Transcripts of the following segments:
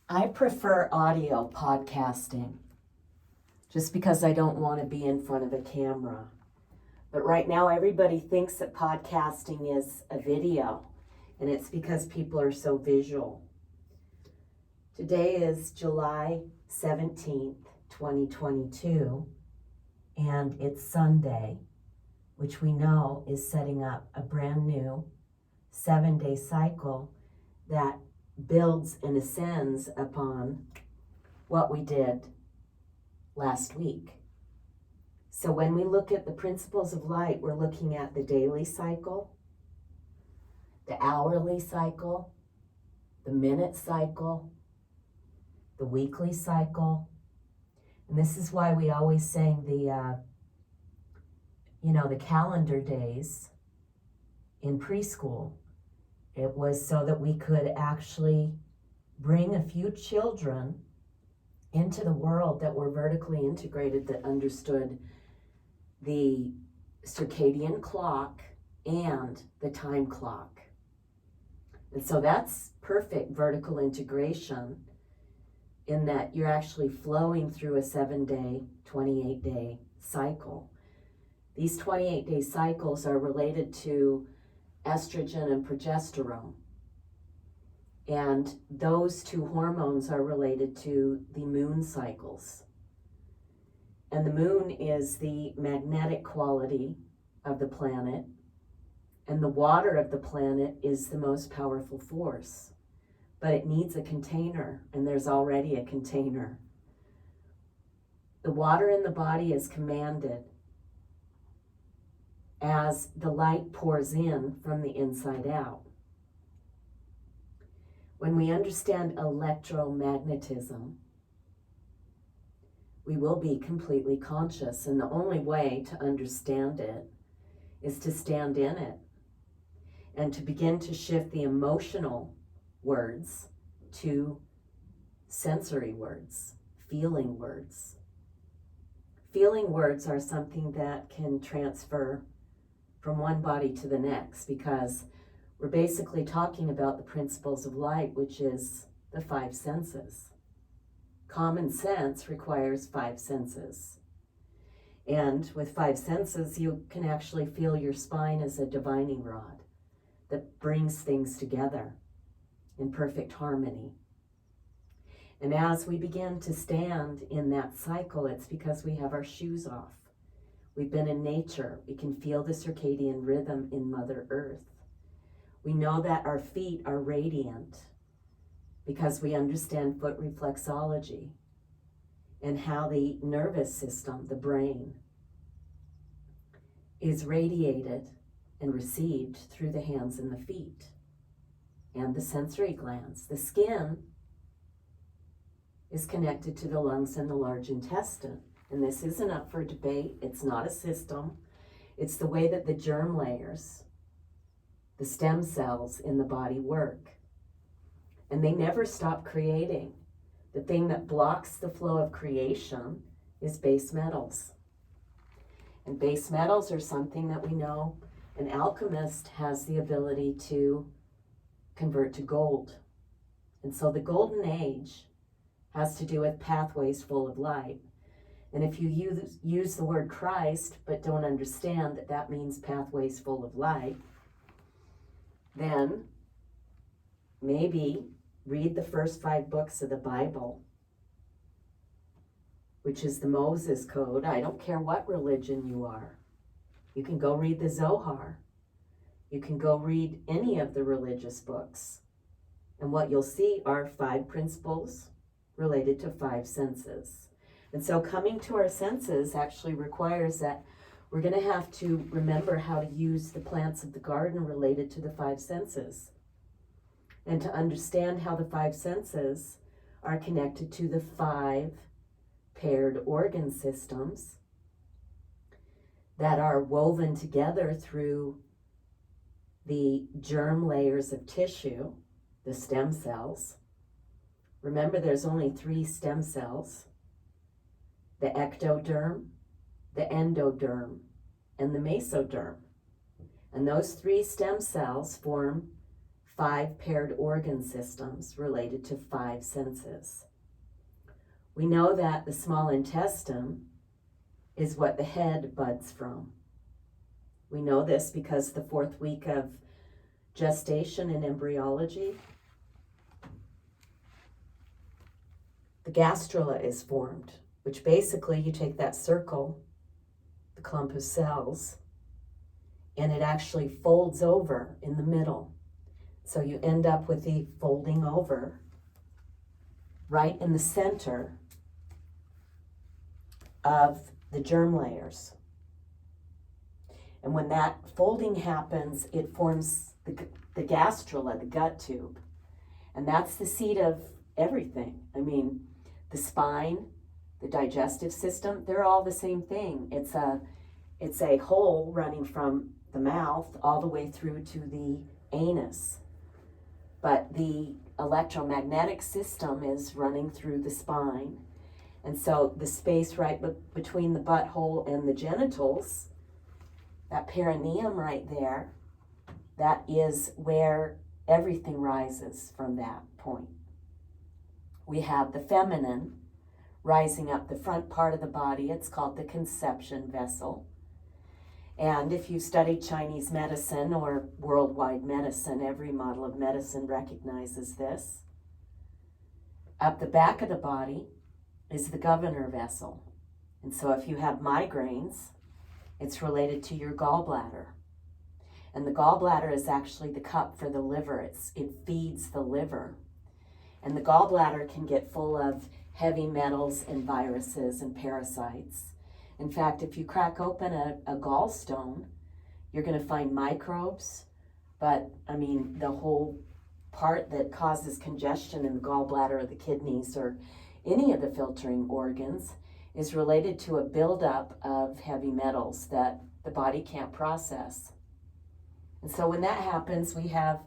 I prefer audio podcasting just because I don't want to be in front of a camera. But right now, everybody thinks that podcasting is a video, and it's because people are so visual. Today is July 17th, 2022, and it's Sunday, which we know is setting up a brand new 7-day cycle that builds and ascends upon what we did last week. So when we look at the principles of light, we're looking at the daily cycle, the hourly cycle, the minute cycle, the weekly cycle. And this is why we always sang the calendar days in preschool. It was so that we could actually bring a few children into the world that were vertically integrated, that understood the circadian clock and the time clock. And so that's perfect vertical integration, in that you're actually flowing through a 7-day, 28-day cycle. These 28-day cycles are related to estrogen and progesterone. And those two hormones are related to the moon cycles. And the moon is the magnetic quality of the planet, and the water of the planet is the most powerful force. But it needs a container, and there's already a container. The water in the body is commanded as the light pours in from the inside out. When we understand electromagnetism, we will be completely conscious, and the only way to understand it is to stand in it and to begin to shift the emotional words to sensory words, feeling words. Feeling words are something that can transfer from one body to the next, because we're basically talking about the principles of light, which is the 5 senses. Common sense requires 5 senses. And with 5 senses, you can actually feel your spine as a divining rod that brings things together in perfect harmony. And as we begin to stand in that cycle, it's because we have our shoes off. We've been in nature. We can feel the circadian rhythm in Mother Earth. We know that our feet are radiant because we understand foot reflexology and how the nervous system, the brain, is radiated and received through the hands and the feet and the sensory glands. The skin is connected to the lungs and the large intestine. And this isn't up for debate. It's not a system. It's the way that the germ layers, the stem cells in the body work. And they never stop creating. The thing that blocks the flow of creation is base metals. And base metals are something that we know an alchemist has the ability to convert to gold. And so the golden age has to do with pathways full of light. And if you use the word Christ but don't understand that that means pathways full of light, then maybe read the first 5 books of the Bible, which is the Moses Code. I don't care what religion you are. You can go read the Zohar. You can go read any of the religious books. And what you'll see are 5 principles related to 5 senses. And so coming to our senses actually requires that we're going to have to remember how to use the plants of the garden related to the 5 senses, and to understand how the 5 senses are connected to the 5 paired organ systems that are woven together through the germ layers of tissue, the stem cells. Remember, there's only 3 stem cells: the ectoderm, the endoderm, and the mesoderm. And those 3 stem cells form 5 paired organ systems related to 5 senses. We know that the small intestine is what the head buds from. We know this because the 4th week of gestation in embryology, the gastrula is formed, which basically you take that circle, the clump of cells, and it actually folds over in the middle. So you end up with the folding over right in the center of the germ layers. And when that folding happens, it forms the gastrula, the gut tube. And that's the seat of everything. I mean, the spine, the digestive system, they're all the same thing. It's a hole running from the mouth all the way through to the anus. But the electromagnetic system is running through the spine. And so the space right between the butthole and the genitals, that perineum right there, that is where everything rises from that point. We have the feminine rising up the front part of the body. It's called the conception vessel. And if you study Chinese medicine or worldwide medicine, every model of medicine recognizes this. Up the back of the body is the governor vessel. And so if you have migraines, it's related to your gallbladder. And the gallbladder is actually the cup for the liver. It feeds the liver. And the gallbladder can get full of heavy metals and viruses and parasites. In fact, if you crack open a gallstone, you're going to find microbes. But, I mean, the whole part that causes congestion in the gallbladder or the kidneys or any of the filtering organs is related to a buildup of heavy metals that the body can't process. And so when that happens, we have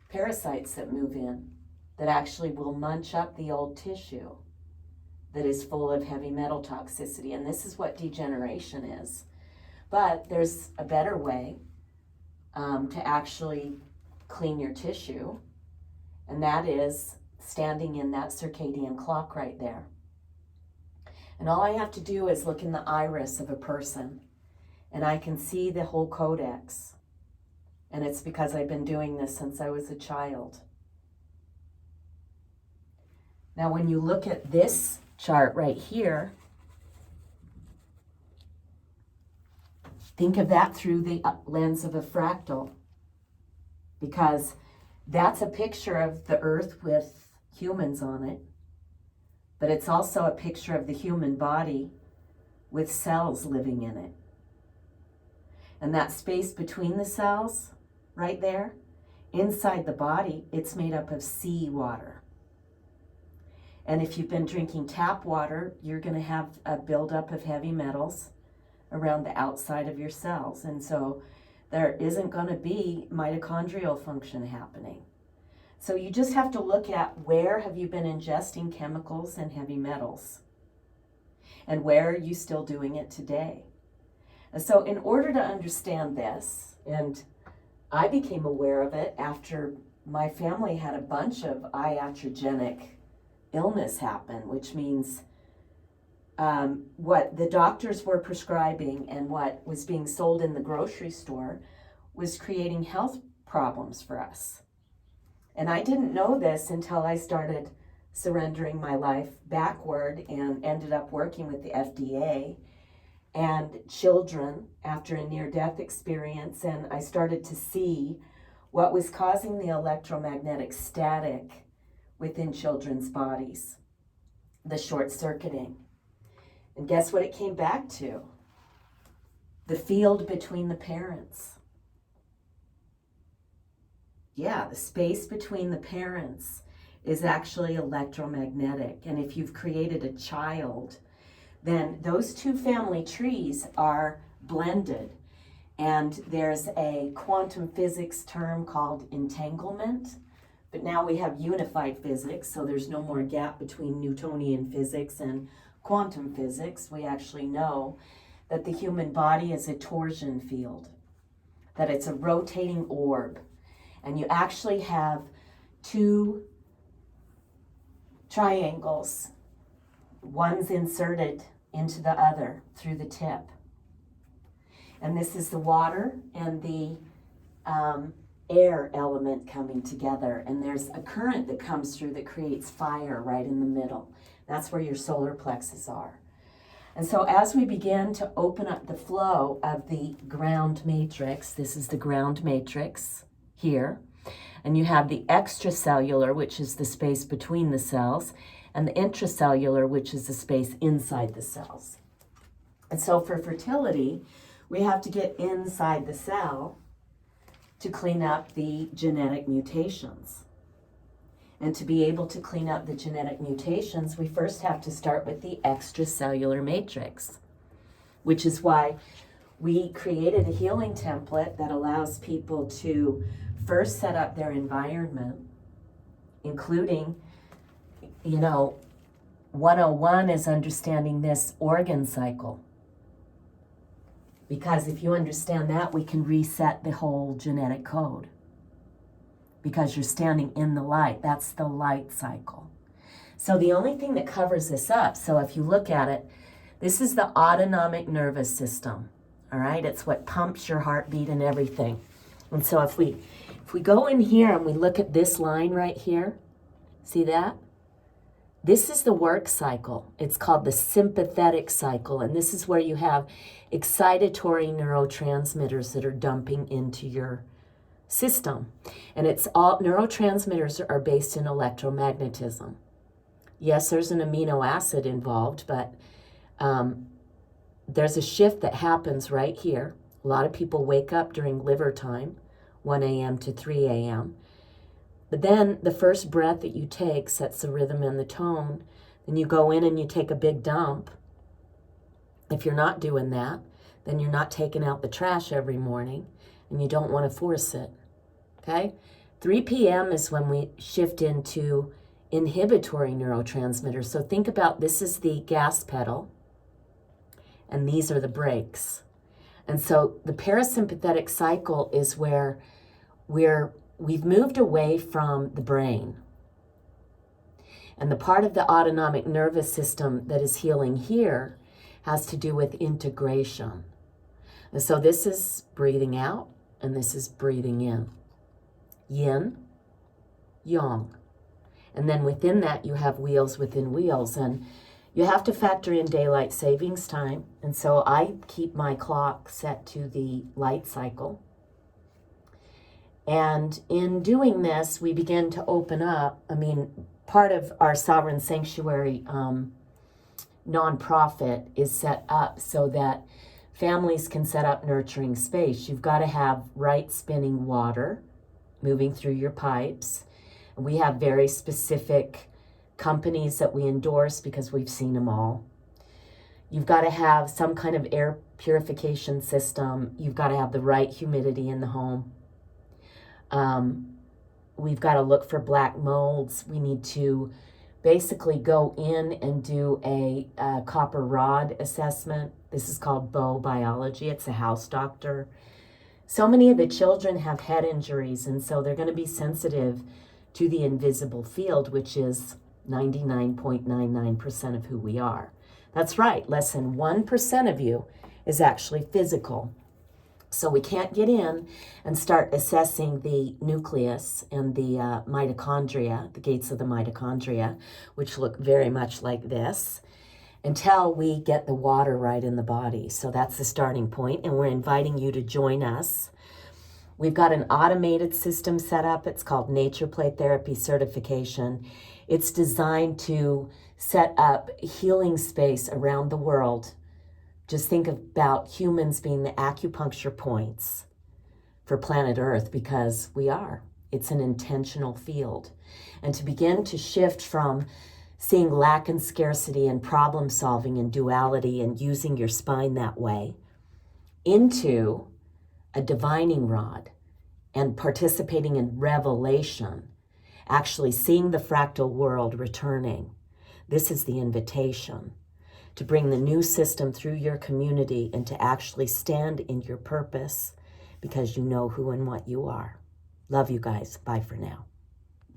parasites that move in that actually will munch up the old tissue that is full of heavy metal toxicity. And this is what degeneration is. But there's a better way to actually clean your tissue, and that is standing in that circadian clock right there. And all I have to do is look in the iris of a person, and I can see the whole codex. And it's because I've been doing this since I was a child. Now, when you look at this chart right here, think of that through the lens of a fractal, because that's a picture of the earth with humans on it, but it's also a picture of the human body with cells living in it. And that space between the cells, right there, inside the body, it's made up of seawater. And if you've been drinking tap water, you're going to have a buildup of heavy metals around the outside of your cells. And so there isn't going to be mitochondrial function happening. So you just have to look at where have you been ingesting chemicals and heavy metals, and where are you still doing it today. And so in order to understand this, and I became aware of it after my family had a bunch of iatrogenic illness happen, which means what the doctors were prescribing and what was being sold in the grocery store was creating health problems for us. And I didn't know this until I started surrendering my life backward and ended up working with the FDA and children after a near-death experience. And I started to see what was causing the electromagnetic static within children's bodies, the short-circuiting. And guess what it came back to? The field between the parents. Yeah, the space between the parents is actually electromagnetic. And if you've created a child, then those two family trees are blended. And there's a quantum physics term called entanglement. But now we have unified physics, so there's no more gap between Newtonian physics and quantum physics. We actually know that the human body is a torsion field, that it's a rotating orb. And you actually have two triangles. One's inserted into the other through the tip. And this is the water and the air element coming together. And there's a current that comes through that creates fire right in the middle. That's where your solar plexus are. And so as we begin to open up the flow of the ground matrix, this is the ground matrix here, and you have the extracellular, which is the space between the cells, and the intracellular, which is the space inside the cells. And so for fertility, we have to get inside the cell to clean up the genetic mutations. And to be able to clean up the genetic mutations, we first have to start with the extracellular matrix, which is why we created a healing template that allows people to first set up their environment, including, 101 is understanding this organ cycle. Because if you understand that, we can reset the whole genetic code. Because you're standing in the light. That's the light cycle. So the only thing that covers this up, so if you look at it, this is the autonomic nervous system. All right, it's what pumps your heartbeat and everything. And so if we go in here and we look at this line right here, see that? This is the work cycle. It's called the sympathetic cycle. And this is where you have excitatory neurotransmitters that are dumping into your system. And it's all neurotransmitters are based in electromagnetism. Yes, there's an amino acid involved, but there's a shift that happens right here. A lot of people wake up during liver time, 1 a.m. to 3 a.m. But then the first breath that you take sets the rhythm and the tone. Then you go in and you take a big dump. If you're not doing that, then you're not taking out the trash every morning, and you don't want to force it. Okay? 3 p.m. is when we shift into inhibitory neurotransmitters. So think about this is the gas pedal, and these are the brakes. And so the parasympathetic cycle is where we've moved away from the brain. And the part of the autonomic nervous system that is healing here has to do with integration. And so this is breathing out, and this is breathing in. Yin, yang. And then within that, you have wheels within wheels. And you have to factor in daylight savings time. And so I keep my clock set to the light cycle. And in doing this, we begin to open up. Part of our Sovereign Sanctuary nonprofit is set up so that families can set up nurturing space. You've got to have right spinning water moving through your pipes. We have very specific companies that we endorse because we've seen them all. You've got to have some kind of air purification system. You've got to have the right humidity in the home. We've got to look for black molds. We need to basically go in and do a copper rod assessment. This is called bow biology. It's a house doctor. So many of the children have head injuries, and so they're going to be sensitive to the invisible field, which is 99.99% of who we are. That's right, less than 1% of you is actually physical. So we can't get in and start assessing the nucleus and the mitochondria, the gates of the mitochondria, which look very much like this, until we get the water right in the body. So that's the starting point, and we're inviting you to join us. We've got an automated system set up. It's called Nature Play Therapy Certification. It's designed to set up healing space around the world. Just think about humans being the acupuncture points for planet Earth, because we are. It's an intentional field. And to begin to shift from seeing lack and scarcity and problem solving and duality and using your spine that way into a divining rod and participating in revelation, actually seeing the fractal world returning. This is the invitation to bring the new system through your community and to actually stand in your purpose because you know who and what you are. Love you guys. Bye for now.